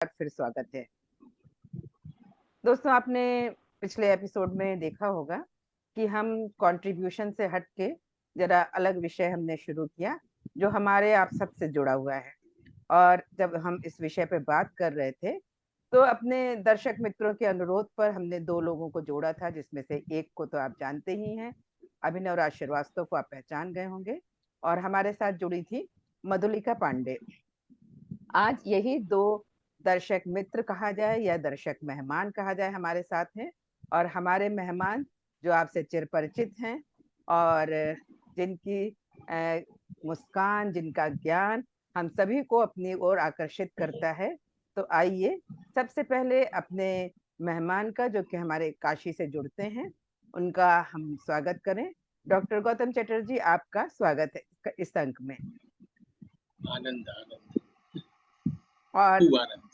फिर स्वागत है। दोस्तों, आपने पिछले एपिसोड में देखा होगा कि हम कंट्रीब्यूशन से हट के जरा अलग विषय हमने शुरू किया, जो हमारे आप सबसे जुड़ा हुआ है। और जब हम इस विषय पे बात कर रहे थे, तो अपने दर्शक मित्रों के अनुरोध पर हमने 2 लोगों को जोड़ा था, जिसमें से एक को तो आप जानते ही हैं, अभिनव राज श्रीवास्तव को आप पहचान गए होंगे, और हमारे साथ जुड़ी थी मधुलिका पांडे। आज यही 2 दर्शक मित्र कहा जाए या दर्शक मेहमान कहा जाए हमारे साथ हैं, और हमारे मेहमान जो आपसे चिरपरिचित हैं और जिनकी मुस्कान, जिनका ज्ञान हम सभी को अपनी ओर आकर्षित करता है। तो आइए सबसे पहले अपने मेहमान का, जो कि हमारे काशी से जुड़ते हैं, उनका हम स्वागत करें। डॉक्टर गौतम चटर्जी, आपका स्वागत है इस अंक में। आनंद आनंद और खूब आनंद।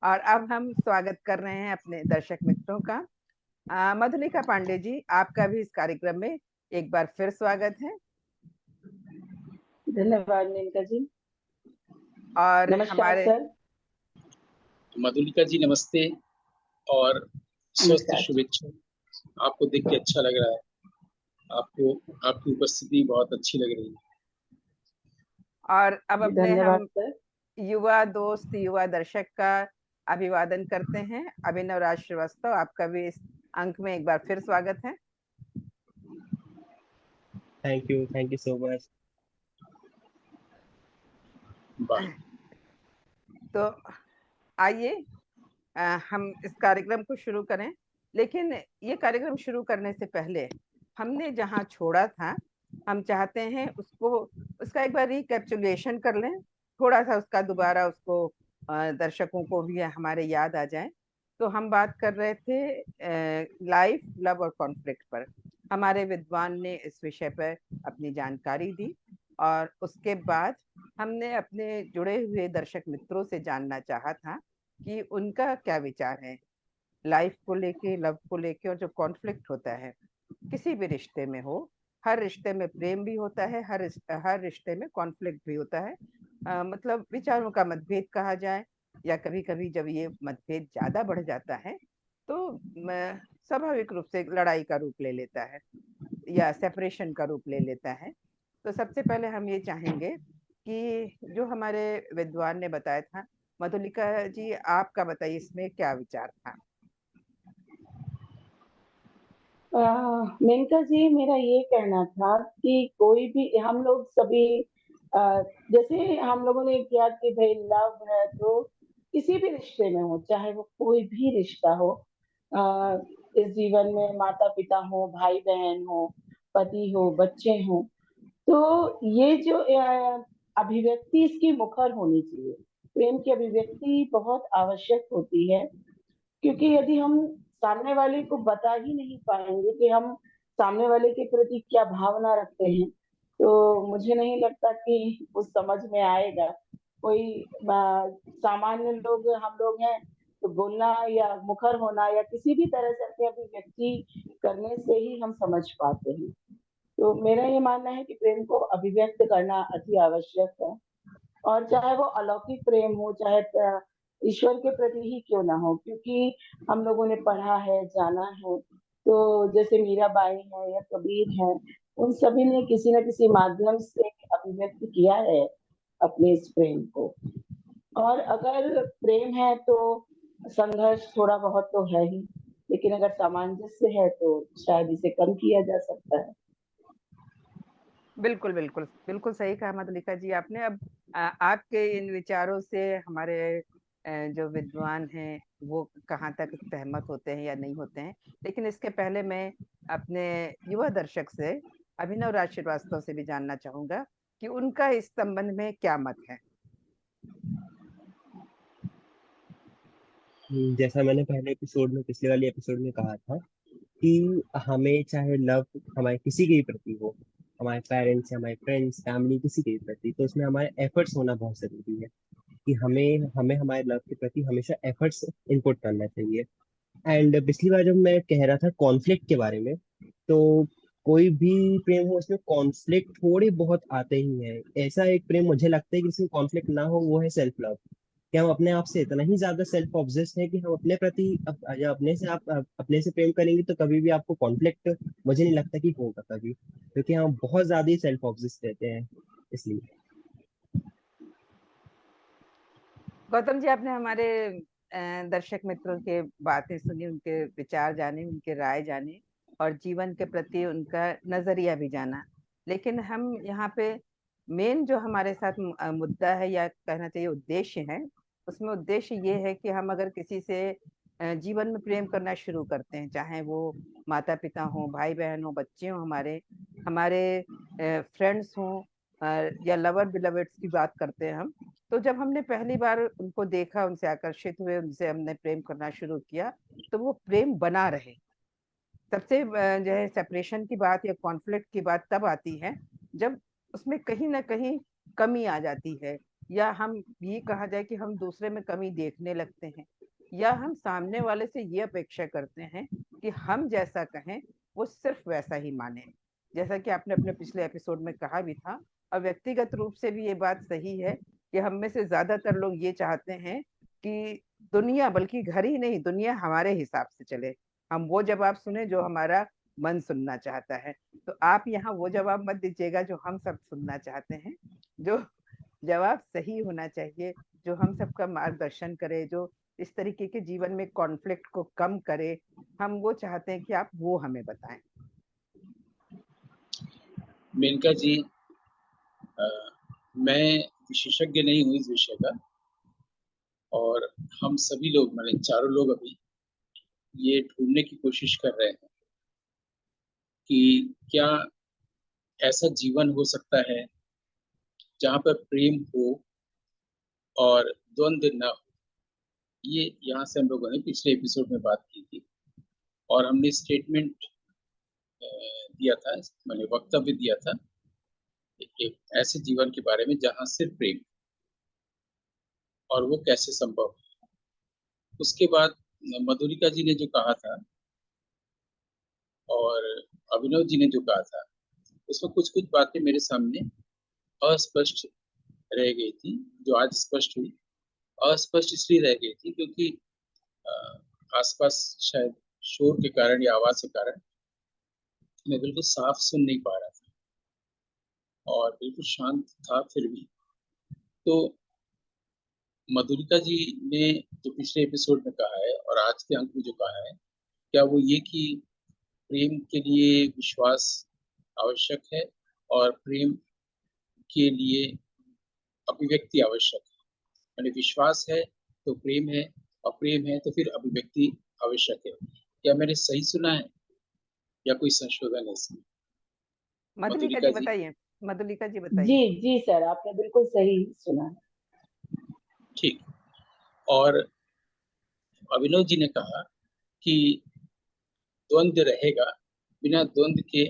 और अब हम स्वागत कर रहे हैं अपने दर्शक मित्रों का। मधुलिका पांडे जी, आपका भी इस कार्यक्रम में एक बार फिर स्वागत है। धन्यवाद मेनका जी। और नमस्कार हमारे सर। मधुलिका जी नमस्ते और स्वस्थ नमस्कार। शुभेच्छा। आपको देख के अच्छा लग रहा है, आपको आपकी उपस्थिति बहुत अच्छी लग रही है। और अब अपने धन्यवाद हम सर। युवा दोस्त, युवा दर्शक का अभिवादन करते हैं। अभिनव राज श्रीवास्तव, आपका भी इस अंक में एक बार फिर स्वागत है। Thank you so much. तो आइए हम इस कार्यक्रम को शुरू करें। लेकिन ये कार्यक्रम शुरू करने से पहले हमने जहाँ छोड़ा था, हम चाहते हैं उसका एक बार रिकैप्चुलेशन कर लें, थोड़ा सा उसका दोबारा उसको दर्शकों को भी हमारे याद आ जाए। तो हम बात कर रहे थे लाइफ, लव और कॉन्फ्लिक्ट पर। हमारे विद्वान ने इस विषय पर अपनी जानकारी दी, और उसके बाद हमने अपने जुड़े हुए दर्शक मित्रों से जानना चाहा था कि उनका क्या विचार है लाइफ को लेके, लव को लेके, और जो कॉन्फ्लिक्ट होता है किसी भी रिश्ते में हो। हर रिश्ते में प्रेम भी होता है, हर रिश्ते में कॉन्फ्लिक्ट भी होता है। मतलब विचारों का मतभेद कहा जाए, या कभी कभी जब ये मतभेद ज्यादा बढ़ जाता है तो स्वाभाविक रूप से लड़ाई का रूप ले लेता है या सेपरेशन का रूप ले लेता है। तो सबसे पहले हम ये चाहेंगे कि जो हमारे विद्वान ने बताया था, मधुलिका जी आपका बताइए इसमें क्या विचार था। मेनका जी, मेरा ये कहना था कि कोई भी हम लोग सभी जैसे हम लोगों ने किया कि भाई लव है तो किसी भी रिश्ते में हो, चाहे वो कोई भी रिश्ता हो, अ, इस जीवन में माता पिता हो, भाई बहन हो, पति हो, बच्चे हो, तो ये जो अभिव्यक्ति इसकी मुखर होनी चाहिए। प्रेम की अभिव्यक्ति बहुत आवश्यक होती है, क्योंकि यदि हम सामने वाले को बता ही नहीं पाएंगे कि हम सामने वाले के प्रति क्या भावना रखते हैं, तो मुझे नहीं लगता कि उस समझ में आएगा। कोई सामान्य लोग हम लोग हैं, तो बोलना या मुखर होना या किसी भी तरह से अपनी अभिव्यक्ति करने से ही हम समझ पाते हैं। तो मेरा ये मानना है कि प्रेम को अभिव्यक्त करना अति आवश्यक है, और चाहे वो अलौकिक प्रेम हो, चाहे ईश्वर के प्रति ही क्यों ना हो, क्योंकि हम लोगों ने पढ़ा है, जाना है, तो जैसे मीराबाई है या कबीर है, उन सभी ने किसी न किसी माध्यम से अभिव्यक्त किया है अपने इस प्रेम को। और अगर प्रेम है तो संघर्ष थोड़ा बहुत तो है ही, लेकिन अगर सामंजस्य है तो शायद इसे कम किया जा सकता है। बिल्कुल बिल्कुल बिल्कुल सही कहा मधुलिका जी आपने। अब आपके इन विचारों से हमारे जो विद्वान हैं वो कहाँ तक सहमत होते हैं या नहीं होते हैं। लेकिन इसके पहले मैं अपने युवा दर्शक से, अभिनव राज श्रीवास्तव से भी जानना चाहूंगा कि उनका इस संबंध में क्या मत है। जैसा मैंने पहले एपिसोड में, पिछले वाले एपिसोड में कहा था कि हमें चाहे लव हमारे किसी के भी प्रति हो, हमारे पेरेंट्स, हमारे फ्रेंड्स, फैमिली, किसी के भी प्रति, तो उसमें हमारे एफर्ट्स होना बहुत जरूरी है। कि हमें हमें हमारे लव के प्रति हमेशा एफर्ट्स इनपुट करना चाहिए। एंड पिछली बार जब मैं कह रहा था कॉन्फ्लिक्ट के बारे में, तो कोई भी प्रेम हो उसमें कॉन्फ्लिक्ट थोड़े बहुत आते ही हैं। ऐसा एक प्रेम मुझे लगता है कि जिसमें कॉन्फ्लिक्ट ना हो वो है सेल्फ लव। कि हम अपने आप से इतना ही ज्यादा सेल्फ ऑब्सेस्ड हैं कि हम अपने प्रति या अपने से आप अपने से प्रेम करेंगे तो कभी भी आपको कॉन्फ्लिक्ट मुझे नहीं लगता कि होगा कभी, क्योंकि हम बहुत ज्यादा ही सेल्फ ऑब्सेस्ड रहते हैं इसलिए। गौतम जी, आपने हमारे दर्शक मित्रों के बातें सुनी, उनके विचार जाने, उनके राय जाने और जीवन के प्रति उनका नजरिया भी जाना। लेकिन हम यहाँ पे मेन जो हमारे साथ मुद्दा है, या कहना चाहिए उद्देश्य है, उसमें उद्देश्य ये है कि हम अगर किसी से जीवन में प्रेम करना शुरू करते हैं, चाहे वो माता पिता हो, भाई बहन हो, बच्चे हो, हमारे हमारे फ्रेंड्स हो, या लवर बिलवर्ड्स की बात करते हैं हम, तो जब हमने पहली बार उनको देखा, उनसे आकर्षित हुए, उनसे हमने प्रेम करना शुरू किया, तो वो प्रेम बना रहे। सबसे जो है सेपरेशन की बात या कॉन्फ्लिक्ट की बात तब आती है जब उसमें कहीं ना कहीं कमी आ जाती है, या हम ये कहा जाए कि हम दूसरे में कमी देखने लगते हैं, या हम सामने वाले से ये अपेक्षा करते हैं कि हम जैसा कहें वो सिर्फ वैसा ही माने। जैसा कि आपने अपने पिछले एपिसोड में कहा भी था, और व्यक्तिगत रूप से भी ये बात सही है कि हम में से ज्यादातर लोग ये चाहते हैं कि दुनिया, बल्कि घर ही नहीं, दुनिया हमारे हिसाब से चले, हम वो जवाब सुने जो हमारा मन सुनना चाहता है। तो आप यहाँ वो जवाब मत दीजिएगा जो हम सब सुनना चाहते हैं। जो जवाब सही होना चाहिए, जो हम सबका मार्गदर्शन करे, जो इस तरीके के जीवन में कॉन्फ्लिक्ट को कम करे, हम वो चाहते हैं कि आप वो हमें बताएं। मेनका जी, मैं विशेषज्ञ नहीं हूँ इस विषय का, और हम सभी लोग, मैंने चारों लोग अभी ये ढूंढने की कोशिश कर रहे हैं कि क्या ऐसा जीवन हो सकता है जहाँ पर प्रेम हो और द्वंद्व न हो। ये यहाँ से हम लोगों ने पिछले एपिसोड में बात की थी, और हमने स्टेटमेंट दिया था, मैंने वक्तव्य दिया था एक ऐसे जीवन के बारे में जहाँ सिर्फ प्रेम, और वो कैसे संभव है। उसके बाद मधुरिका जी ने जो कहा था और अभिनव जी ने जो कहा था, उसमें कुछ कुछ बातें मेरे सामने अस्पष्ट रह गई थी, जो आज स्पष्ट हुई। अस्पष्ट इसलिए रह गई थी क्योंकि आसपास शायद शोर के कारण या आवाज के कारण मैं बिल्कुल साफ सुन नहीं पा रहा था, और बिल्कुल शांत था फिर भी। तो मधुरिका जी ने जो पिछले एपिसोड में कहा है और आज के अंक में जो कहा है, क्या वो ये कि प्रेम के लिए विश्वास आवश्यक है और प्रेम के लिए अभिव्यक्ति आवश्यक है। यानी विश्वास है तो प्रेम है, और प्रेम है तो फिर अभिव्यक्ति आवश्यक है। क्या मैंने सही सुना है या कोई संशोधन है इसमें? मधुलिका मधुरिका जी जी। बताइए, मधुलिका जी जी बताइए। जी सर, आपने बिल्कुल सही सुना है। ठीक। और अभिनव जी ने कहा कि द्वंद्व रहेगा, बिना द्वंद्व के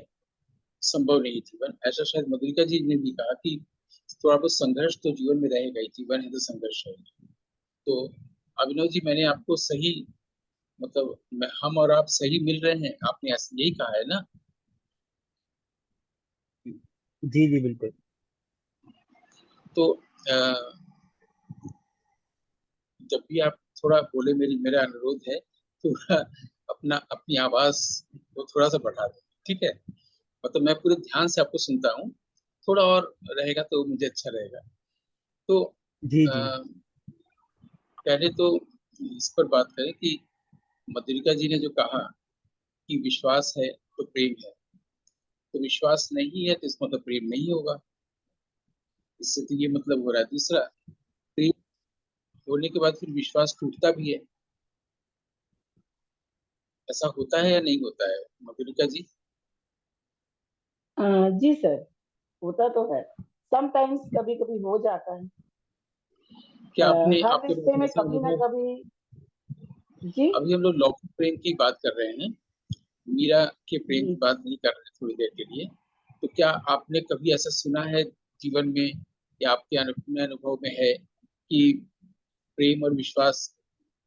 संभव नहीं जीवन। ऐसा शायद मधुरिका जी ने भी कहा कि थोड़ा बहुत संघर्ष तो जीवन में रहेगा ही, जीवन है तो संघर्ष है। तो अभिनव जी, मैंने आपको सही, मतलब हम और आप सही मिल रहे हैं, आपने यही कहा है ना? जी जी बिल्कुल। तो अ, जब भी आप थोड़ा बोले, मेरा अनुरोध है, थोड़ा अपनी आवाज को थोड़ा सा बढ़ा दें, ठीक है? मतलब मैं पूरे ध्यान से आपको सुनता हूँ, थोड़ा और रहेगा तो मुझे अच्छा रहेगा। तो जी अ, जी पहले तो इस पर बात करें कि मधुरिका जी ने जो कहा कि विश्वास है तो प्रेम है, तो विश्वास नहीं है तो इसका मतलब प्रेम नहीं होगा। इससे तो ये मतलब हो रहा है। दूसरा, प्रेम होने के बाद फिर विश्वास टूटता भी है। ऐसा होता है या नहीं होता है मधुरिका जी? जी सर, होता तो है। समटाइम्स कभी कभी हो जाता है। क्या हर आपके रिश्ते पास में ऐसा कभी ना अनुभव? कभी। जी अभी हम लोग लौकिक प्रेम की बात कर रहे हैं, मीरा के प्रेम की जी। बात नहीं कर रहे थोड़ी देर के लिए। तो क्या आपने कभी ऐसा सुना है जीवन में, या आपके अपने अनुभव में है कि प्रेम और विश्वास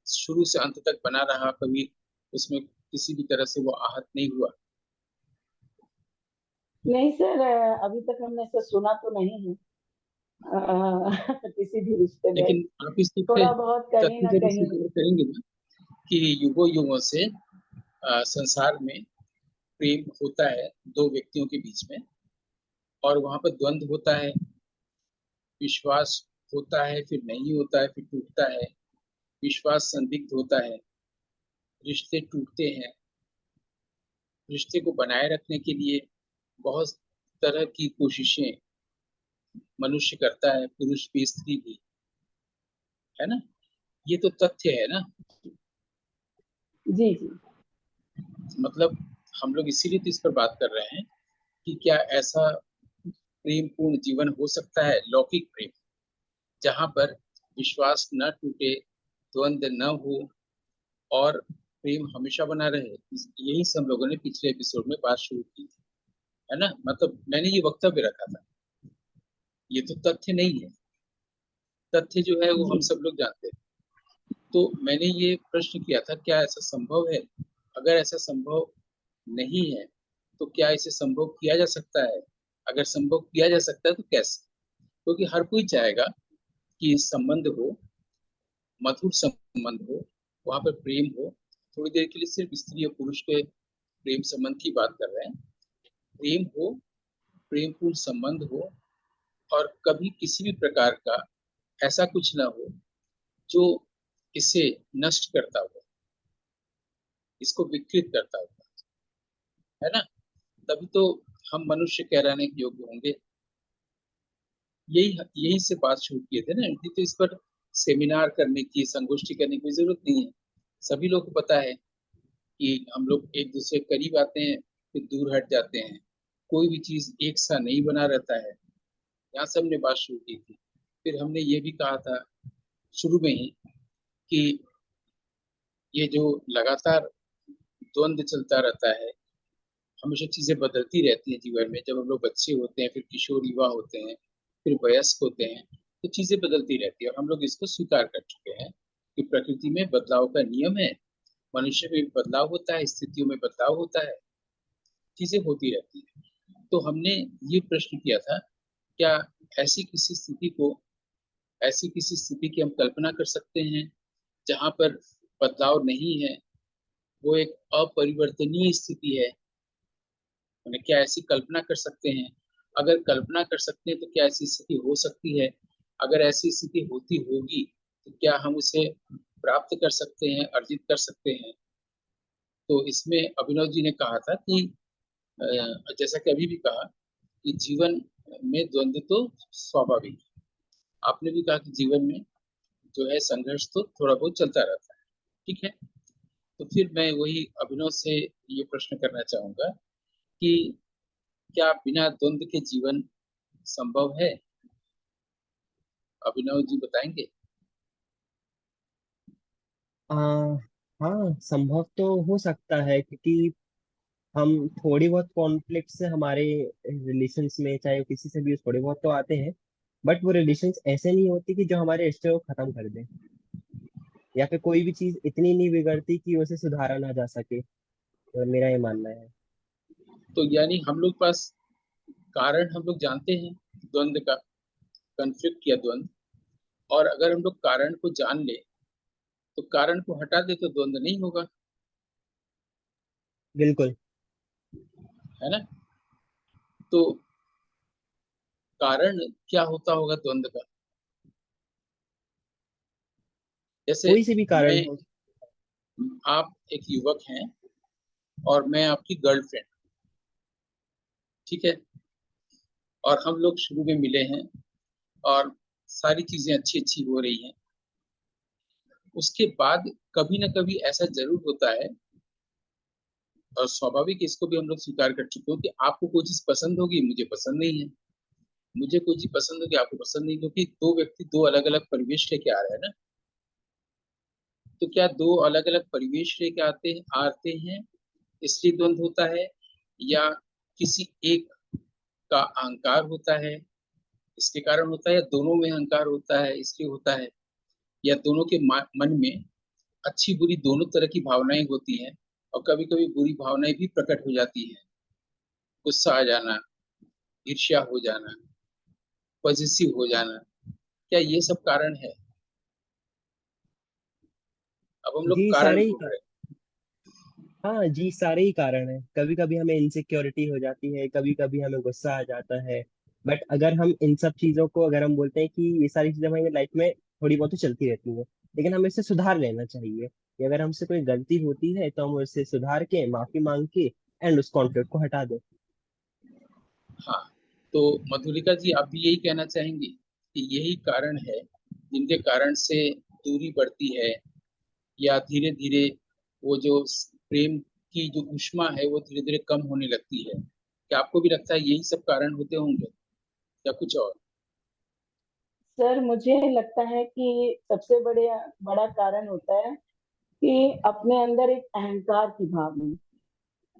शुरू से अंत तक बना रहा, कभी उसमें किसी भी तरह से वो आहत नहीं हुआ? नहीं सर, अभी तक हमने ऐसा सुना तो नहीं है। किसी भी रिश्ते में लेकिन आप इस थोड़ा बहुत कहीं तथ्य ना जब कहीं। स्वीकार करेंगे ना कि युगों युगों से संसार में प्रेम होता है दो व्यक्तियों के बीच में, और वहां पर द्वंद्व होता है, विश्वास होता है, फिर नहीं होता है, फिर टूटता है, विश्वास संदिग्ध होता है, रिश्ते टूटते हैं। रिश्ते को बनाए रखने के लिए बहुत तरह की कोशिशें मनुष्य करता है, पुरुष भी स्त्री भी, है ना। ये तो तथ्य है ना। जी जी। मतलब हम लोग इसीलिए तो इस पर बात कर रहे हैं कि क्या ऐसा प्रेम पूर्ण जीवन हो सकता है, लौकिक प्रेम, जहां पर विश्वास न टूटे, द्वंद्व न हो, और प्रेम हमेशा बना रहे। यही से हम लोगों ने पिछले एपिसोड में बात शुरू की थी, है ना। मतलब मैंने ये वक्तव्य रखा था, ये तो तथ्य नहीं है। तथ्य जो है वो हम जी सब लोग जानते हैं। तो मैंने ये प्रश्न किया था, क्या ऐसा संभव है? अगर ऐसा संभव नहीं है तो क्या इसे संभव किया जा सकता है? अगर संभव किया जा सकता है तो कैसे? क्योंकि हर कोई चाहेगा कि संबंध हो, मधुर संबंध हो, वहां पर प्रेम हो। थोड़ी देर के लिए सिर्फ स्त्री और पुरुष के प्रेम संबंध की बात कर रहे हैं। प्रेम हो, प्रेमपूर्ण संबंध हो, और कभी किसी भी प्रकार का ऐसा कुछ ना हो जो इसे नष्ट करता हो, इसको विकृत करता हो, है ना। तभी तो हम मनुष्य कहलाने के योग्य होंगे। यही यही से बात शुरू किए थे ना। नहीं तो इस पर सेमिनार करने की, संगोष्ठी करने की जरूरत नहीं है। सभी लोग को पता है कि हम लोग एक दूसरे के करीब आते हैं, फिर दूर हट जाते हैं। कोई भी चीज एक सा नहीं बना रहता है। यहाँ से हमने बात शुरू की थी। फिर हमने ये भी कहा था शुरू में ही कि ये जो लगातार द्वंद्व चलता रहता है, हमेशा चीजें बदलती रहती हैं जीवन में। जब हम लोग बच्चे होते हैं, फिर किशोर युवा होते हैं, फिर वयस्क होते हैं, तो चीजें बदलती रहती है। और हम लोग इसको स्वीकार कर चुके हैं कि प्रकृति में बदलाव का नियम है, मनुष्य में भी बदलाव होता है, स्थितियों में बदलाव होता है, चीजें होती रहती है। तो हमने ये प्रश्न किया था, क्या ऐसी किसी स्थिति को, ऐसी किसी स्थिति की हम कल्पना कर सकते हैं जहां पर बदलाव नहीं है, वो एक अपरिवर्तनीय स्थिति है? उन्हें क्या ऐसी कल्पना कर सकते हैं? अगर कल्पना कर सकते हैं तो क्या ऐसी स्थिति हो सकती है? अगर ऐसी स्थिति होती होगी तो क्या हम उसे प्राप्त कर सकते हैं, अर्जित कर सकते हैं? तो इसमें अभिनव जी ने कहा था कि जैसा कि अभी भी कहा कि जीवन में द्वंद्व तो स्वाभाविक है। आपने भी कहा कि जीवन में जो है संघर्ष तो थोड़ा बहुत चलता रहता है, ठीक है। तो फिर मैं वही अभिनव से ये प्रश्न करना चाहूंगा कि क्या बिना द्वंद्व के जीवन संभव है? अभिनव जी बताएंगे। आ, हाँ, संभव तो हो सकता है, क्योंकि हम थोड़ी बहुत कॉन्फ्लिक्ट से हमारे रिलेशंस में, चाहे वो किसी से भी, थोड़े बहुत तो आते हैं। बट वो रिलेशंस ऐसे नहीं होती कि जो हमारे रिश्ते को खत्म कर दे, या फिर कोई भी चीज इतनी नहीं बिगड़ती कि उसे सुधारा ना जा सके। तो मेरा ये मानना है। तो यानी हम लोग पास कारण हम लोग जानते हैं द्वंद्व का, कन्फ्लिक्ट या द्वंद्व। और अगर हम लोग कारण को जान ले तो कारण को हटा दे तो द्वंद्व नहीं होगा, बिल्कुल। है ना। तो कारण क्या होता होगा द्वंद्व का? जैसे कोई से भी कारण मैं, हो। आप एक युवक हैं और मैं आपकी गर्लफ्रेंड, ठीक है। और हम लोग शुरू में मिले हैं और सारी चीजें अच्छी अच्छी हो रही हैं। उसके बाद कभी ना कभी ऐसा जरूर होता है, और स्वाभाविक इसको भी हम लोग स्वीकार कर चुके हो, कि आपको कोई चीज पसंद होगी, मुझे पसंद नहीं है। मुझे कोई चीज पसंद होगी, आपको पसंद नहीं, क्योंकि दो व्यक्ति दो अलग अलग परिवेश लेके आ रहे हैं ना। तो क्या दो अलग अलग परिवेश लेके आते हैं इसलिए द्वंद्व होता है, या किसी एक का अहंकार होता है इसके कारण होता है, या दोनों में अहंकार होता है इसलिए होता है, या दोनों के मन में अच्छी बुरी दोनों तरह की भावनाएं होती हैं, और कभी कभी बुरी भावनाएं भी प्रकट हो जाती हैं, गुस्सा आ जाना, ईर्ष्या हो जाना, पॉजिटिव हो जाना, क्या ये सब कारण है? अब हम लोग जी कारण सारे ही ढूंढ रहे हैं। हाँ जी, सारे ही कारण हैं। कभी कभी हमें इनसिक्योरिटी हो जाती है, कभी कभी हमें गुस्सा आ जाता है। बट अगर हम इन सब चीजों को, अगर हम बोलते हैं कि ये सारी चीजें हमारी लाइफ में थोड़ी बहुत तो चलती रहती हैं, लेकिन हमें इससे सुधार लेना चाहिए कि अगर हमसे कोई गलती होती है तो हम उससे सुधार के, माफी मांग के एंड उस कॉन्फ्लिक्ट को हटा दें। हाँ, तो मधुलिका जी, आप भी यही कहना चाहेंगे कि यही कारण है जिनके कारण से दूरी बढ़ती है, या धीरे धीरे वो जो प्रेम की जो ऊष्मा है वो धीरे धीरे कम होने लगती है? क्या आपको भी लगता है यही सब कारण होते होंगे, या कुछ और? सर मुझे लगता है कि सबसे बड़ा कारण होता है कि अपने अंदर एक अहंकार की भावना,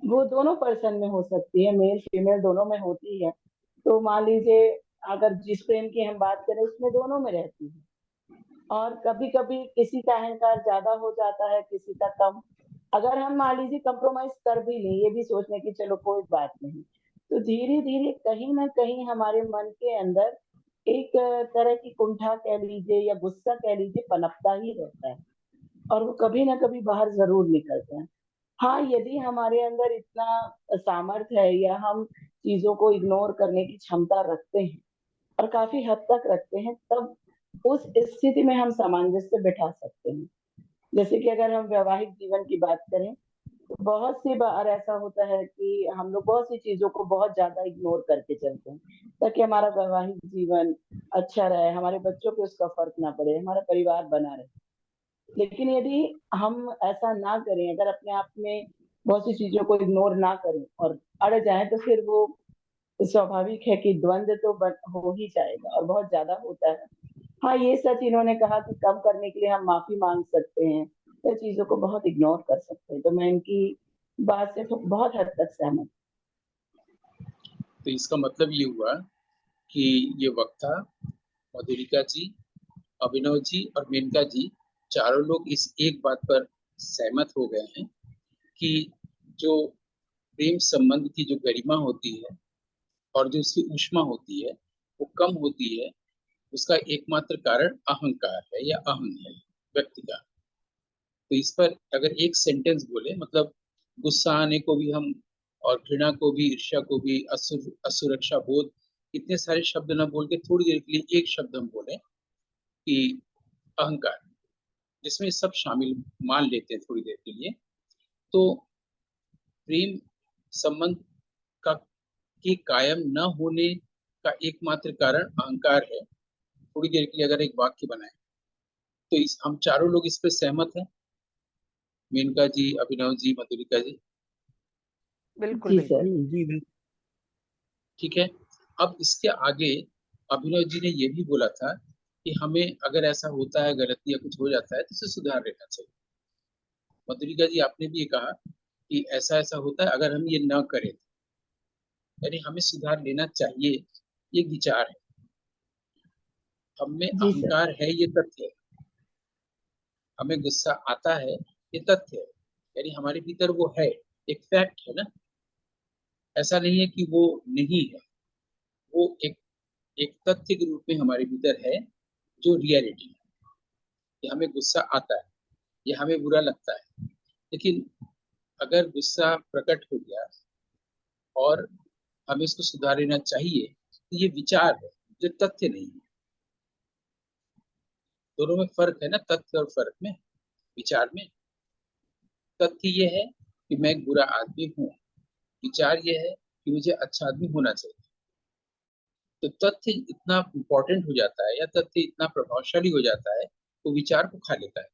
वो दोनों पर्सन में हो सकती है, मेल फीमेल दोनों में होती है। तो मान लीजिए, अगर जिस प्रेम की हम बात करें उसमें दोनों में रहती है, और कभी कभी किसी का अहंकार ज्यादा हो जाता है, किसी का कम। अगर हम मान लीजिए कंप्रोमाइज कर भी लें, ये भी सोच लें कि चलो कोई बात नहीं, तो धीरे धीरे कहीं ना कहीं हमारे मन के अंदर एक तरह की कुंठा कह लीजिए या गुस्सा कह लीजिए, पनपता ही रहता है, और वो कभी ना कभी बाहर जरूर निकलता है। हाँ, यदि हमारे अंदर इतना सामर्थ्य है, या हम चीजों को इग्नोर करने की क्षमता रखते हैं और काफी हद तक रखते हैं, तब उस स्थिति में हम सामंजस्य बिठा सकते हैं। जैसे कि अगर हम वैवाहिक जीवन की बात करें, तो बहुत सी बार ऐसा होता है कि हम लोग बहुत सी चीजों को बहुत ज्यादा इग्नोर करके चलते हैं, ताकि हमारा वैवाहिक जीवन अच्छा रहे, हमारे बच्चों पे उसका फर्क ना पड़े, हमारा परिवार बना रहे। लेकिन यदि हम ऐसा ना करें, अगर अपने आप में बहुत सी चीजों को इग्नोर ना करें और अड़ जाए, तो फिर वो स्वाभाविक है कि द्वंद्व तो हो ही जाएगा, और बहुत ज्यादा होता है। हाँ, ये सच इन्होंने कहा कि कम करने के लिए हम माफी मांग सकते हैं या चीजों को बहुत इग्नोर कर सकते हैं, तो मैं इनकी बात से तो बहुत हद तक सहमत तो इसका मतलब ये हुआ कि ये वक्ता, मधुलिका जी, अभिनव जी और मेनका जी, चारों लोग इस एक बात पर सहमत हो गए हैं कि जो प्रेम संबंध की जो गरिमा होती है और जो उसकी ऊष्मा होती है वो कम होती है, उसका एकमात्र कारण अहंकार है या अहम है व्यक्ति का। तो इस पर अगर एक सेंटेंस बोले, मतलब गुस्सा आने को भी हम, और घृणा को भी, ईर्ष्या को भी, असुरक्षा बोध, इतने सारे शब्द ना बोल के थोड़ी देर के लिए एक शब्द हम बोले कि अहंकार, जिसमें सब शामिल मान लेते हैं थोड़ी देर के लिए, तो प्रेम संबंध का के कायम न होने का एकमात्र कारण अहंकार है। थोड़ी देर के लिए अगर एक वाक्य बनाए, तो इस हम चारों लोग इस पे सहमत हैं, मेनका जी, अभिनव जी, मधुलिका जी। बिल्कुल जी बिल्कुल। सर। जी बिल्कुल। ठीक है। अब इसके आगे अभिनव जी ने ये भी बोला था कि हमें अगर ऐसा होता है, गलती या कुछ हो जाता है, तो उसे सुधार लेना चाहिए। मधुलिका जी, आपने भी ये कहा कि ऐसा ऐसा होता है, अगर हम ये न करें, यानी हमें सुधार लेना चाहिए, ये विचार है। हम में जी सर। अहंकार है, ये तथ्य है। हमें गुस्सा आता है, ये तथ्य है। यानी हमारे भीतर वो है, एक फैक्ट है ना। ऐसा नहीं है कि वो नहीं है, वो एक एक तथ्य के रूप में हमारे भीतर है, जो रियलिटी है कि हमें गुस्सा आता है, ये हमें बुरा लगता है। लेकिन अगर गुस्सा प्रकट हो गया और हमें इसको सुधार लेना चाहिए, तो ये विचार है, जो तथ्य नहीं है। दोनों में फर्क है ना, तथ्य और फर्क में, विचार में। तथ्य ये है कि मैं एक बुरा आदमी हूँ, विचार ये है कि मुझे अच्छा आदमी होना चाहिए। तो तथ्य इतना इंपॉर्टेंट हो जाता है, या तथ्य इतना प्रभावशाली हो जाता है, तो विचार को खा लेता है।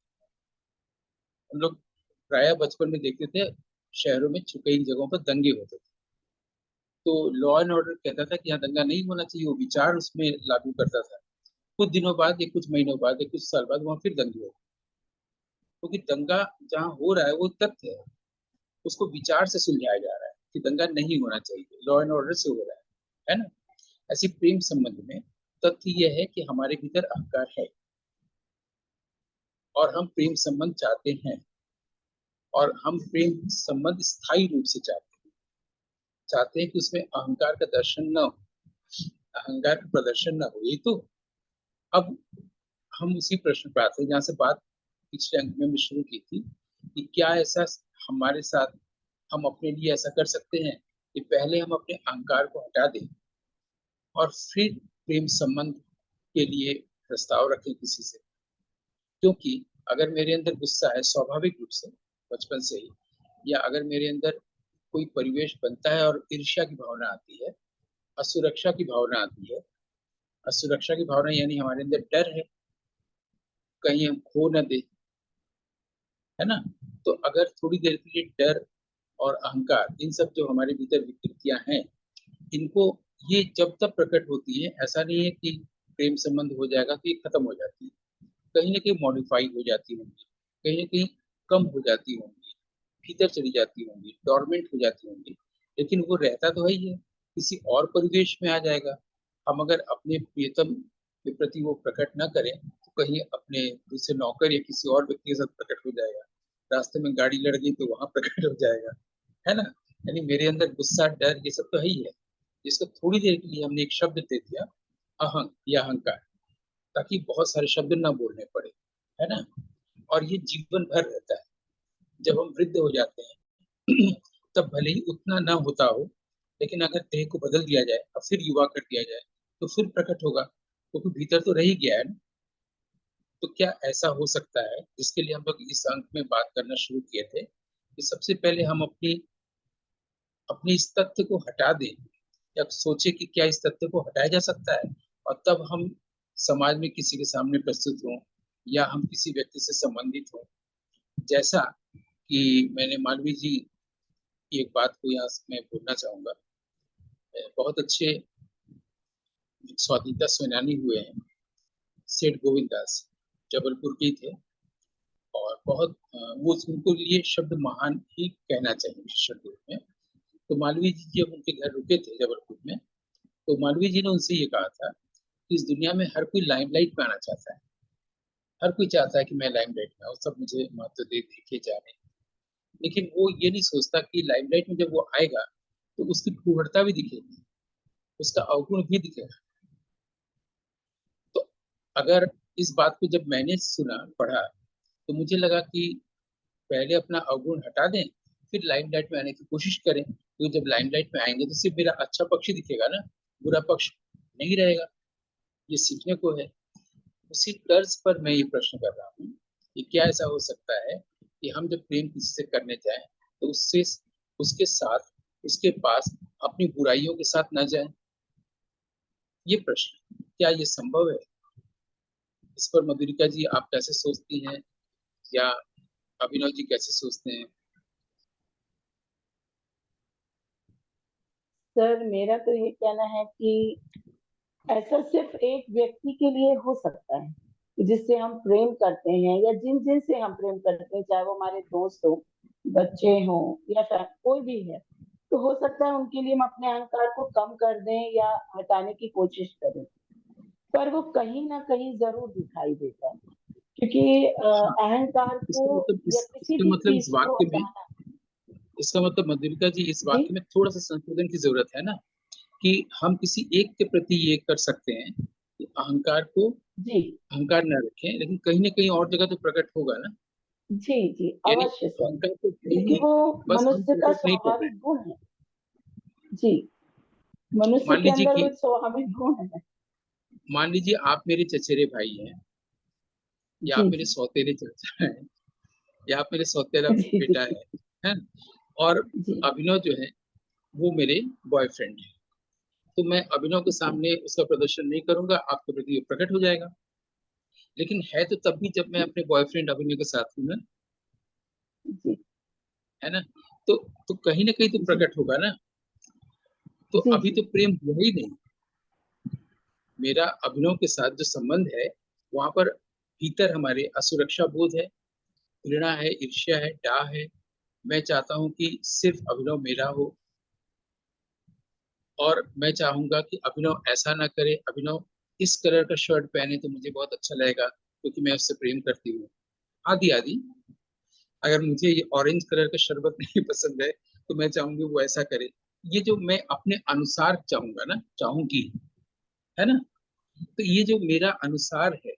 हम लोग प्राय बचपन में देखते थे, शहरों में कई जगहों पर दंगे होते थे, तो लॉ एंड ऑर्डर कहता था कि यहाँ दंगा नहीं होना चाहिए, वो विचार उसमें लागू करता था। कुछ दिनों बाद या कुछ महीनों बाद या कुछ साल बाद वहां फिर दंगे हो, क्योंकि दंगा जहाँ हो रहा है वो तथ्य है, उसको विचार से सुलझाया जा रहा है कि दंगा नहीं होना चाहिए, लॉ एंड ऑर्डर से हो रहा है ना। ऐसी प्रेम संबंध में तथ्य यह है कि हमारे भीतर अहंकार है, और हम प्रेम संबंध चाहते हैं, और हम प्रेम संबंध स्थायी रूप से चाहते हैं कि उसमें अहंकार का दर्शन न हो। अहंकार का प्रदर्शन ना हो। ये तो अब हम उसी प्रश्न पर आते हैं जहाँ से बात पिछले अंक में शुरू की थी कि क्या ऐसा हमारे साथ हम अपने लिए ऐसा कर सकते हैं कि पहले हम अपने अहंकार को हटा दें और फिर प्रेम संबंध के लिए प्रस्ताव रखें किसी से। क्योंकि अगर मेरे अंदर गुस्सा है स्वाभाविक रूप से बचपन से ही, या अगर मेरे अंदर कोई परिवेश बनता है और ईर्ष्या की भावना आती है, असुरक्षा की भावना आती है, असुरक्षा की भावना यानी हमारे अंदर डर है कहीं हम खो न दे, है ना। तो अगर थोड़ी देर के लिए डर और अहंकार, इन सब जो हमारे भीतर विकृतियां हैं, इनको, ये जब तक प्रकट होती है, ऐसा नहीं है कि प्रेम संबंध हो जाएगा तो ये खत्म हो जाती है। कहीं ना कहीं मॉडिफाई हो जाती होंगी, कहीं ना कहीं कम हो जाती होंगी, भीतर चली जाती होंगी, डोरमेंट हो जाती होंगी, लेकिन वो रहता तो है ही है, किसी और परिवेश में आ जाएगा। हम अगर अपने प्रियतम के प्रति वो प्रकट ना करें तो कहीं अपने दूसरे नौकर या किसी और व्यक्ति के साथ प्रकट हो जाएगा, रास्ते में गाड़ी लड़ गई तो वहां प्रकट हो जाएगा, है ना। यानी मेरे अंदर गुस्सा डर ये सब तो है ही है, जिसको थोड़ी देर के लिए हमने एक शब्द दे दिया, अहंग या अहंकार, ताकि बहुत सारे शब्द ना बोलने पड़े, है ना। और ये जीवन भर रहता है। जब हम वृद्ध हो जाते हैं तब भले ही उतना ना होता हो, लेकिन अगर देह को बदल दिया जाए और फिर युवा कर दिया जाए तो फिर प्रकट होगा, क्योंकि भीतर तो रह ही गया है ना। तो क्या ऐसा हो सकता है, जिसके लिए हम लोग इस अंक में बात करना शुरू किए थे, कि सबसे पहले हम अपनी अपने इस तथ्य को हटा दें, या सोचे कि क्या इस तथ्य को हटाया जा सकता है, और तब हम समाज में किसी के सामने प्रस्तुत हों या हम किसी व्यक्ति से संबंधित हों। जैसा कि मैंने मालवीय जी की एक बात को यहाँ मैं बोलना चाहूंगा। बहुत अच्छे स्वाधीनता सेनानी हुए हैं सेठ गोविंद दास, जबलपुर के थे, और बहुत वो उनको ये शब्द महान ही कहना चाहिए विशेषण रूप में। तो मालवीय जी जब उनके घर रुके थे जबलपुर में, तो मालवीय जी ने उनसे ये कहा था कि इस दुनिया में हर कोई लाइमलाइट में आना चाहता है, हर कोई चाहता है कि मैं लाइमलाइट में आऊँ, सब मुझे महत्व दे देखे जाने, लेकिन वो ये नहीं सोचता कि लाइमलाइट में जब वो आएगा तो उसकी फूहड़ता भी दिखेगी, उसका अवगुण भी दिखेगा। तो अगर इस बात को जब मैंने सुना पढ़ा तो मुझे लगा कि पहले अपना अवगुण हटा दें, फिर लाइमलाइट में आने की कोशिश करें। तो जब लाइमलाइट में आएंगे तो सिर्फ मेरा अच्छा पक्ष ही दिखेगा ना, बुरा पक्ष नहीं रहेगा। ये सीखने को है। उसी तर्ज पर मैं ये प्रश्न कर रहा हूँ कि क्या ऐसा हो सकता है कि हम जब प्रेम किसी से करने जाएं तो उससे उसके साथ उसके पास अपनी बुराइयों के साथ न जाएं। ये प्रश्न, क्या ये संभव है? इस पर मधुरिका जी आप कैसे सोचती हैं, या अभिनव जी कैसे सोचते हैं? सर मेरा तो ये कहना है कि ऐसा सिर्फ एक व्यक्ति के लिए हो सकता है कि जिससे हम प्रेम करते हैं या जिन जिन से हम प्रेम करते हैं, चाहे वो हमारे दोस्त हो, बच्चे हो, या फिर कोई भी है, तो हो सकता है उनके लिए हम अपने अहंकार को कम कर दें या हटाने की कोशिश करें, पर वो कहीं ना कहीं जरूर दिखाई देता है। क्योंकि हाँ, अहंकार को इसका मतलब या किसी इसका भी मतलब इस चीज को वाक्य में, हटाना। इसका मतलब मधुरिका जी इस जी वाक्य में थोड़ा सा संशोधन की जरूरत है ना, कि हम किसी एक के प्रति ये कर सकते हैं कि अहंकार को, जी अहंकार न रखें, लेकिन कहीं ना कहीं और जगह तो प्रकट होगा ना। जी जी यानी अवश्य सर, अहंकार तो है क्योंकि ही, वो बस हम मनुष्य का प्रकट नहीं कर रहे हैं। स्वाभाविक गुण है। जी, मनुष्य मान के लीजिए अंदर कि, वो एक स्वाभाविक गुण है। मान लीजिए आप मेरे चचेरे भाई हैं, या आप जी मेरे जी सौतेरे चाचा हैं, या आप मेरे सौतेरा जी बेटा जी है, और जी अभिनव जो है वो मेरे बॉयफ्रेंड है। तो मैं अभिनव के जी सामने उसका प्रदर्शन नहीं करूंगा, आपके प्रति ये प्रकट हो जाएगा। लेकिन है तो तब भी जब मैं अपने बॉयफ्रेंड अभिनव के साथ हूँ ना, जी है ना। तो कहीं ना कहीं तो जी प्रकट होगा ना। तो जी अभी जी तो प्रेम हुआ ही नहीं। मेरा अभिनव के साथ जो संबंध है, वहां पर भीतर हमारे असुरक्षा बोध है, घृणा है, ईर्ष्या है, डाह है। मैं चाहता हूं कि सिर्फ अभिनव मेरा हो, और मैं चाहूंगा कि अभिनव ऐसा ना करे, अभिनव इस कलर का शर्ट पहने तो मुझे बहुत अच्छा लगेगा क्योंकि मैं उससे प्रेम करती हूँ, आदि आदि। अगर मुझे ये ऑरेंज कलर का शरबत नहीं पसंद है तो मैं चाहूंगी वो ऐसा करे। ये जो मैं अपने अनुसार चाहूंगा ना, चाहूंगी, है ना? तो ये जो मेरा अनुसार है,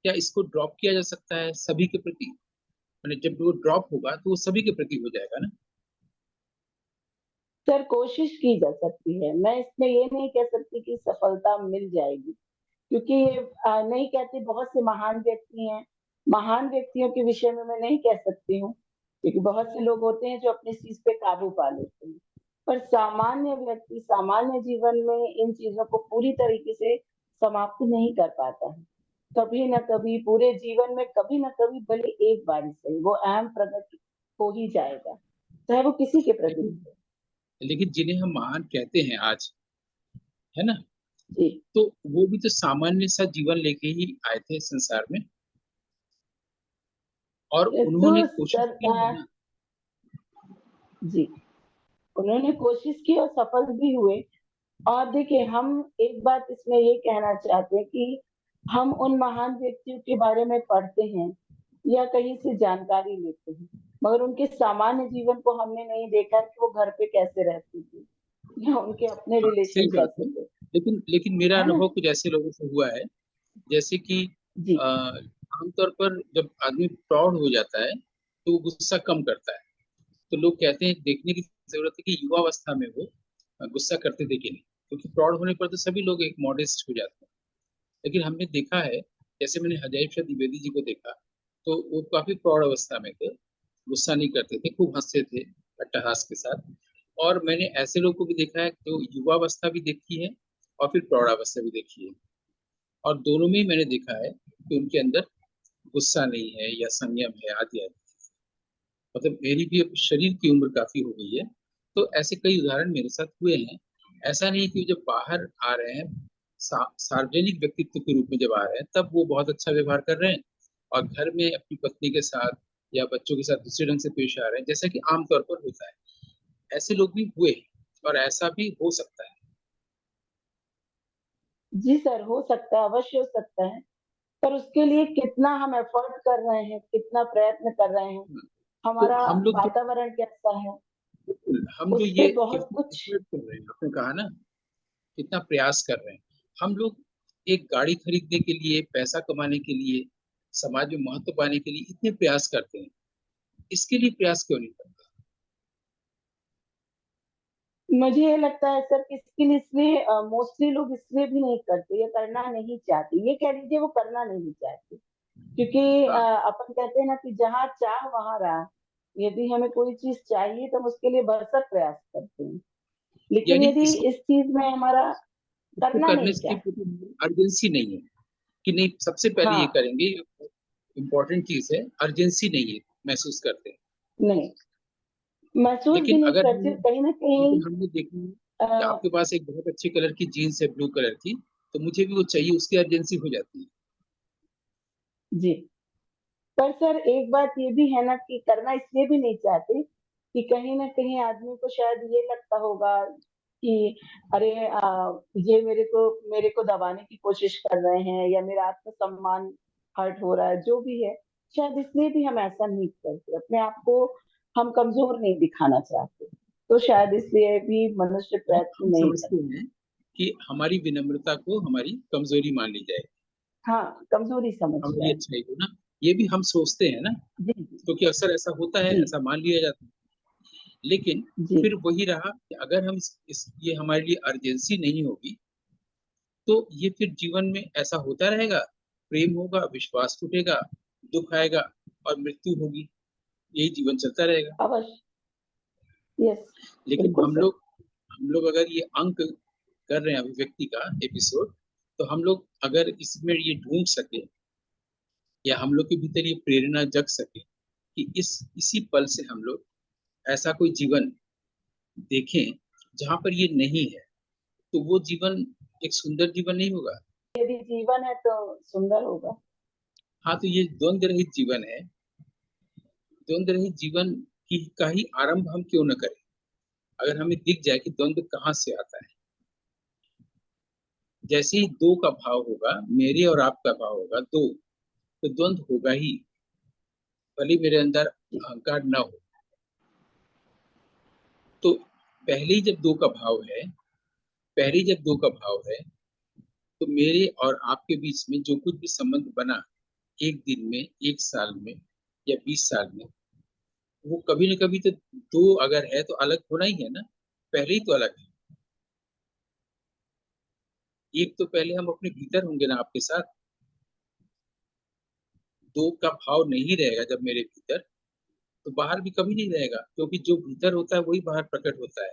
क्या इसको ड्रॉप किया जा सकता है सभी के प्रति? मैंने जब वो ड्रॉप होगा तो वो सभी के प्रति हो जाएगा ना। सर कोशिश की जा सकती है, मैं इसमें ये नहीं कह सकती कि सफलता मिल जाएगी, क्योंकि नहीं कहती, बहुत से महान व्यक्ति हैं, महान व्यक्तियों के विषय में मैं नहीं कह सकती हूँ, क्योंकि बहुत से लोग होते हैं जो अपनी चीज पे काबू पा लेते हैं, पर सामान्य व्यक्ति सामान्य जीवन में इन चीजों को पूरी तरीके से समाप्त नहीं कर पाता है। कभी ना कभी पूरे जीवन में कभी ना कभी, भले एक बार ही सही, वो अहम प्रकट हो ही जाएगा, चाहे वो किसी के प्रति भी लेकिन हो। लेकिन जिन्हें हम महान कहते हैं आज, है ना, जी। तो वो भी तो सामान्य सा जीवन लेके ही आए थे संसार में, और तो उन्होंने कोशिश सर की है ना। जी, उन्होंने कोशिश की और सफल भी हुए। और देखिए, हम एक बात इसमें ये कहना चाहते हैं कि हम उन महान व्यक्तियों के बारे में पढ़ते हैं या कहीं से जानकारी लेते हैं, मगर उनके सामान्य जीवन को हमने नहीं देखा कि वो घर पे कैसे रहते थे या उनके अपने हाँ, सही रिलेशन बात कैसे है। थे, लेकिन लेकिन मेरा है ना? अनुभव कुछ ऐसे लोगों से हुआ है, जैसे कि जी। आमतौर पर जब आदमी प्रौढ़ हो जाता है तो वो गुस्सा कम करता है। तो लोग कहते हैं, देखने की जरूरत है कि युवावस्था में वो गुस्सा करते थे कि नहीं, क्योंकि प्रौढ़ होने पर तो सभी लोग एक मॉडेस्ट हो जाते हैं। लेकिन हमने देखा है, जैसे मैंने अजय शाह द्विवेदी जी को देखा, तो वो काफी प्रौढ़ अवस्था में थे, गुस्सा नहीं करते थे, खूब हंसते थे अट्टहास के साथ। और मैंने ऐसे लोगों को भी देखा है जो युवावस्था भी देखी है और फिर प्रौढ़ावस्था भी देखी है, और दोनों में ही मैंने देखा है कि उनके अंदर गुस्सा नहीं है या संयम है, आदि आदि। मतलब मेरी भी अब शरीर की उम्र काफी हो गई है, तो ऐसे कई उदाहरण मेरे साथ हुए हैं। ऐसा नहीं कि जब बाहर आ रहे हैं, सार्वजनिक व्यक्तित्व के रूप में जब आ रहे हैं, तब वो बहुत अच्छा व्यवहार कर रहे हैं, और घर में अपनी पत्नी के साथ या बच्चों के साथ दूसरे ढंग से पेश आ रहे हैं, जैसा कि आमतौर पर होता है। ऐसे लोग भी हुए हैं, और ऐसा भी हो सकता है। जी सर, हो सकता है, अवश्य हो सकता है, पर उसके लिए कितना हम एफर्ट कर रहे हैं, कितना प्रयत्न कर रहे हैं, तो हमारा हम लोग जो वातावरण कैसा है, हम जो उस ये पे बहुत कितना कुछ। effort कर रहे हैं, आपने कहा ना, कितना प्रयास कर रहे हैं हम लोग। एक गाड़ी खरीदने के लिए, पैसा कमाने के लिए, समाज में महत्व पाने के लिए इतने प्रयास करते हैं, इसके लिए प्रयास क्यों नहीं करते? मुझे ये लगता है सर कि इसके लिए, इसलिए मोस्टली लोग इसलिए भी नहीं करते या करना नहीं चाहते, ये कह लीजिए वो करना नहीं चाहते, क्योंकि हाँ, अपन कहते हैं ना कि जहाँ चाह वहाँ राह। यदि हमें कोई चीज चाहिए तो हम उसके लिए भरसक प्रयास करते हैं, लेकिन यानी यदि इसको इस चीज में हमारा इसको करना करने नहीं की चाहते। अर्जेंसी नहीं है, कि नहीं सबसे पहले ये हाँ। करेंगे, इम्पोर्टेंट चीज है, अर्जेंसी नहीं है, महसूस करते हैं। नहीं, महसूस भी लेकिन नहीं अगर करते हमने कहीं ना लेकिन कहीं। हमने देखा अ, कि आपके पास एक बहुत अच्छे कलर की जीन्स है, ब्लू कलर की, तो मुझे भी वो चाहिए, उसकी अर्जेंसी हो जाती है। जी, पर सर एक बात ये भी है ना कि करना इसलिए भी नहीं चाहते कि कहीं ना कहीं आदमी को शायद ये लगता होगा कि अरे ये मेरे को दबाने की कोशिश कर रहे हैं या मेरा आत्मसम्मान हर्ट हो रहा है, जो भी है, शायद इसलिए भी हम ऐसा नहीं करते, अपने आप को हम कमजोर नहीं दिखाना चाहते, तो शायद इसलिए भी मनुष्य हम प्रयत्न नहीं समझते करता। हैं कि हमारी विनम्रता को हमारी कमजोरी मान ली जाए, हाँ, कमजोरी समझ रहे हमारी हैं। अच्छाई को ना, ये भी हम सोचते हैं ना, जी। क्योंकि अक्सर ऐसा होता है, जी। ऐसा मान लिया जाता है। लेकिन जी। फिर वही रहा कि अगर हम ये हमारे लिए अर्जेंसी नहीं होगी, तो ये फिर जीवन में ऐसा होता रहेगा, प्रेम होगा, विश्वास टूटेगा, दुख आएगा, और मृत्यु होगी, यही जीवन चलता रहेगा। अवश्य। यस। लेकिन बिल्कुल सर। हम लोग अगर ये अंक कर रहे हैं अभिव्यक्ति का एपिसोड, तो हम लोग अगर इसमें ये ढूंढ सके, या हम लोग के भीतर ये प्रेरणा जग सके कि इसी पल से हम लोग ऐसा कोई जीवन देखें जहां पर ये नहीं है, तो वो जीवन एक सुंदर जीवन नहीं होगा। यदि जीवन है तो सुंदर होगा। हाँ, तो ये द्वंद्व रहित जीवन है। द्वंद्व रहित जीवन की का ही आरंभ हम क्यों न करें, अगर हमें दिख जाए कि द्वंद्व कहाँ से आता है। जैसे ही दो का भाव होगा, मेरे और आपका भाव होगा दो, तो द्वंद्व होगा ही, भले मेरे अंदर अहंकार न हो। तो पहले ही जब दो का भाव है, पहले ही जब दो का भाव है, तो मेरे और आपके बीच में जो कुछ भी संबंध बना, एक दिन में, एक साल में या 20 साल में, वो कभी न कभी तो दो अगर है तो अलग होना ही है ना, पहले ही तो अलग है। एक तो पहले हम अपने भीतर होंगे ना आपके साथ। दो का भाव नहीं रहेगा जब मेरे भीतर, तो बाहर भी कभी नहीं रहेगा, क्योंकि जो भीतर होता है वही बाहर प्रकट होता है।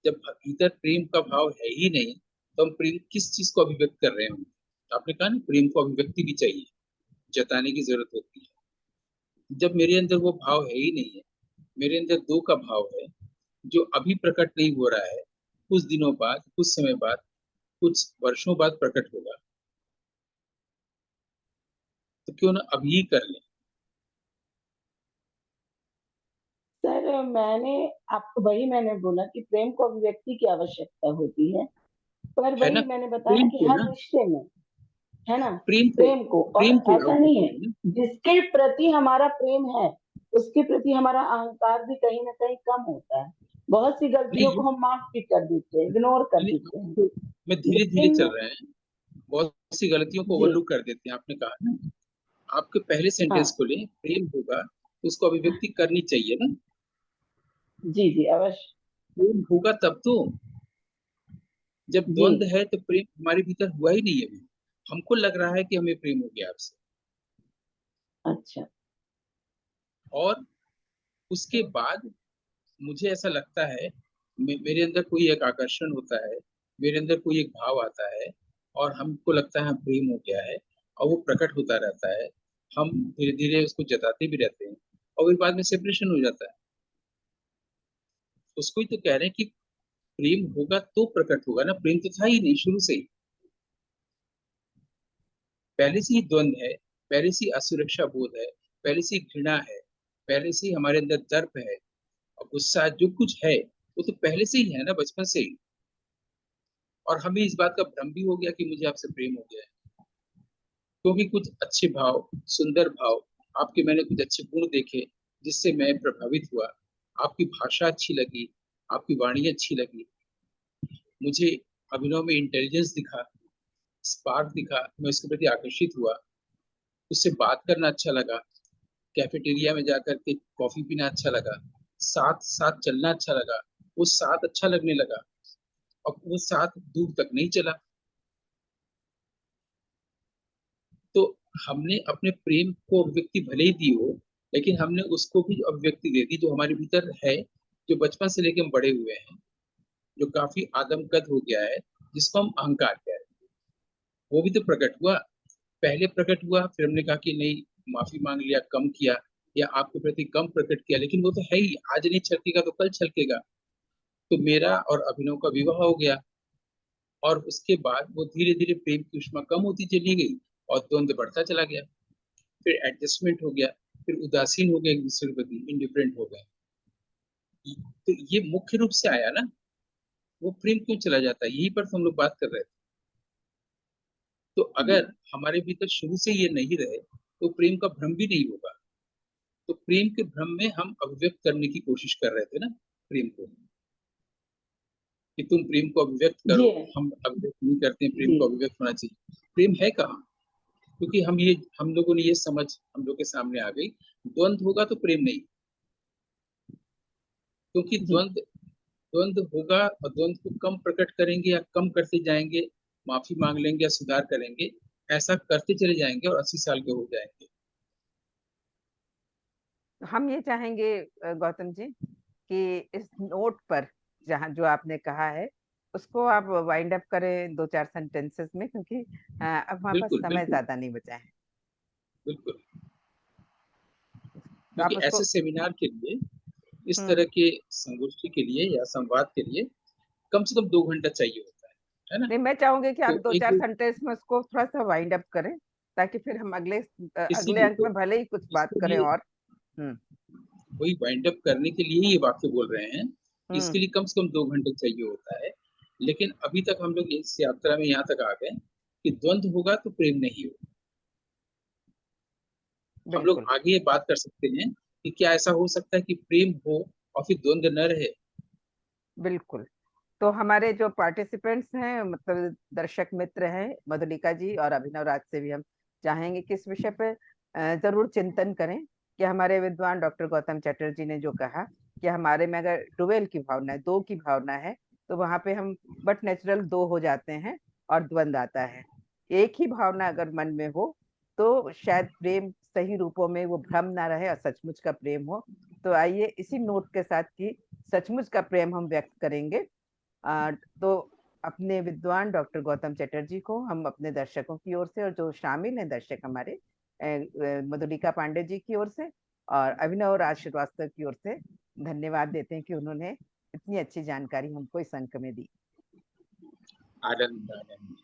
जब भीतर प्रेम का भाव है ही नहीं, तो हम प्रेम किस चीज को अभिव्यक्त कर रहे होंगे? आपने कहा ना, प्रेम को अभिव्यक्ति भी चाहिए, जताने की जरूरत होती है। जब मेरे अंदर वो भाव है ही नहीं है, मेरे अंदर दो का भाव है, जो अभी प्रकट नहीं हो रहा है, कुछ दिनों बाद, कुछ समय बाद, कुछ वर्षों बाद प्रकट होगा, तो क्यों ना अभी ही कर लें। सर मैंने आपको वही मैंने बोला कि प्रेम को अभिव्यक्ति की आवश्यकता होती है, पर है ना, वही मैंने बताया प्रेम कि को हर ना, रिश्ते में, है ना, प्रेम को, प्रेम को। और प्रेम को ऐसा नहीं है, अभिव्यक्ति है ना। जिसके प्रति हमारा प्रेम है उसके प्रति हमारा अहंकार भी कहीं ना कहीं कम होता है। बहुत सी गलतियों नहीं, को हम माफ भी कर देते हैं, इग्नोर कर नहीं, देते हैं, तो मैं धीरे धीरे लेकिन चल रहे हैं, बहुत सी गलतियों को जी, ओवरलुक कर देते हैं। आपने कहा ना, आपके पहले सेंटेंस हाँ, को लें, प्रेम होगा तो उसको अभिव्यक्ति करनी चाहिए ना। जी जी अवश्य, प्रेम होगा तब तो। जब जी, द्वंद है तो प्रेम हमारे भीतर हुआ ही नहीं है अभी। हमको लग रहा है कि हमें प्रेम हो गया आपसे, अच्छा, और उसके बाद मुझे ऐसा लगता है, मेरे अंदर कोई एक आकर्षण होता है, मेरे अंदर कोई एक भाव आता है, और हमको लगता है हम प्रेम हो गया है, और वो प्रकट होता रहता है। हम धीरे धीरे उसको जताते भी रहते हैं, और फिर बाद में सेपरेशन हो जाता है। उसको ही तो कह रहे हैं कि प्रेम होगा तो प्रकट होगा ना, प्रेम तो था ही नहीं शुरू से ही। पहले से ही द्वंद है, पहले से ही असुरक्षा बोध है, पहले से ही घृणा है, पहले से ही हमारे अंदर दर्प है और गुस्सा, जो कुछ है वो तो पहले से ही है ना, बचपन से ही। और हमें इस बात का भ्रम भी हो गया कि मुझे आपसे प्रेम हो गया है, क्योंकि कुछ अच्छे भाव, सुंदर भाव, आपके मैंने कुछ अच्छे गुण देखे, जिससे मैं प्रभावित हुआ। आपकी भाषा अच्छी लगी, आपकी वाणी अच्छी लगी, मुझे अभिनव में इंटेलिजेंस दिखा, स्पार्क दिखा, मैं उसके प्रति आकर्षित हुआ। उससे बात करना अच्छा लगा, कैफेटेरिया में जाकर के कॉफी पीना अच्छा लगा, साथ साथ चलना अच्छा लगा, वो साथ अच्छा लगने लगा, और वो साथ दूर तक नहीं चला। तो हमने अपने प्रेम को अभिव्यक्ति भले ही दी हो, लेकिन हमने उसको भी अभिव्यक्ति दे दी जो हमारे भीतर है, जो बचपन से लेकर हम बड़े हुए हैं, जो काफी आदमकद हो गया है, जिसको हम अहंकार कह रहे हैं। वो भी तो प्रकट हुआ, पहले प्रकट हुआ, फिर हमने कहा कि नहीं, माफी मांग लिया, कम किया, या आपके प्रति कम प्रकट किया, लेकिन वो तो है ही, आज नहीं छलकेगा तो कल छलकेगा। तो मेरा और अभिनव का विवाह हो गया, और उसके बाद वो धीरे धीरे प्रेम की उष्मा कम होती चली गई, और द्वंद्व बढ़ता चला गया। फिर एडजस्टमेंट हो गया, फिर उदासीन हो गए एक दूसरे के प्रति, इंडिफरेंट हो गए। तो ये मुख्य रूप से आया ना, वो प्रेम क्यों चला जाता है, यही पर तो हम लोग बात कर रहे थे। तो जी, अगर हमारे भीतर शुरू से ये नहीं रहे, तो प्रेम का भ्रम भी नहीं होगा। तो प्रेम के भ्रम में हम अभिव्यक्त करने की कोशिश कर रहे थे ना प्रेम को, कि तुम प्रेम को अभिव्यक्त जी, करो। हम अभिव्यक्त नहीं करते हैं, प्रेम जी, को अभिव्यक्त होना चाहिए। प्रेम है कहाँ? क्योंकि हम लोगों ने ये समझ हम लोग के सामने आ गई, द्वंद होगा तो प्रेम नहीं। क्योंकि जी, द्वंद होगा, और द्वंद को कम प्रकट करेंगे या कम करते जाएंगे, माफी मांग लेंगे या सुधार करेंगे, ऐसा करते चले जाएंगे और 80 साल के हो जाएंगे। हम ये चाहेंगे गौतम जी कि इस नोट पर जहाँ जो आपने कहा है उसको आप वाइंड अप करें दो चार सेंटेंसेस में, क्योंकि अब हमारे पास बिल्कुल समय बिल्कुल ज्यादा नहीं बचा है। बिल्कुल। तो क्योंकि आप ऐसे उसको सेमिनार के लिए, इस हम्म तरह के संगोष्ठी के लिए या संवाद के लिए कम से कम 2 घंटा चाहिए होता है ना। नहीं, मैं चाहूंगी कि आप तो दो एक चार दो, सेंटेंस में उसको थोड़ा सा वाइंड अप करें, ताकि फिर हम अगले इसीलिए अंक तो, में भले ही कुछ बात इसके करें लिए और हम्म वही वाइंड अप करने के लिए ये वाक्य बोल रहे हैं। हम्म इसके लिए कम से कम 2 घंटे चाहिए होता है। लेकिन अभी तक हम लोग इस यात्रा में यहाँ तक आ गए कि द्वंद्व होगा तो प्रेम नहीं होगा। हम लोग बिल्कुल आगे ये बात कर सकते हैं कि क्या ऐसा हो सकता है कि प्रेम हो और फिर द्वंद्व न रहे? बिल्कुल तो हमारे जो पार्टिसिपेंट्स हैं, मतलब दर्शक मित्र हैं, मधुलिका जी और अभिनव राज से भी हम चाहेंगे कि इस विषय पे जरूर चिंतन करें कि हमारे विद्वान डॉक्टर गौतम चटर्जी ने जो कहा कि हमारे में अगर डुएल की भावना है, दो की भावना है, तो वहां पे हम बट नेचुरल दो हो जाते हैं और द्वंद्व आता है। एक ही भावना अगर मन में हो तो शायद प्रेम सही रूपों में वो भ्रम ना रहे और सचमुच का प्रेम हो। तो आइए इसी नोट के साथ कि सचमुच का प्रेम हम व्यक्त करेंगे। तो अपने विद्वान डॉक्टर गौतम चटर्जी को हम अपने दर्शकों की ओर से, और जो शामिल हैं दर्शक हमारे, मधुलिका पांडे जी की ओर से और अभिनव राज श्रीवास्तव की ओर से धन्यवाद देते हैं कि उन्होंने इतनी अच्छी जानकारी हमको इस अंक में दी। आनंद आनंद।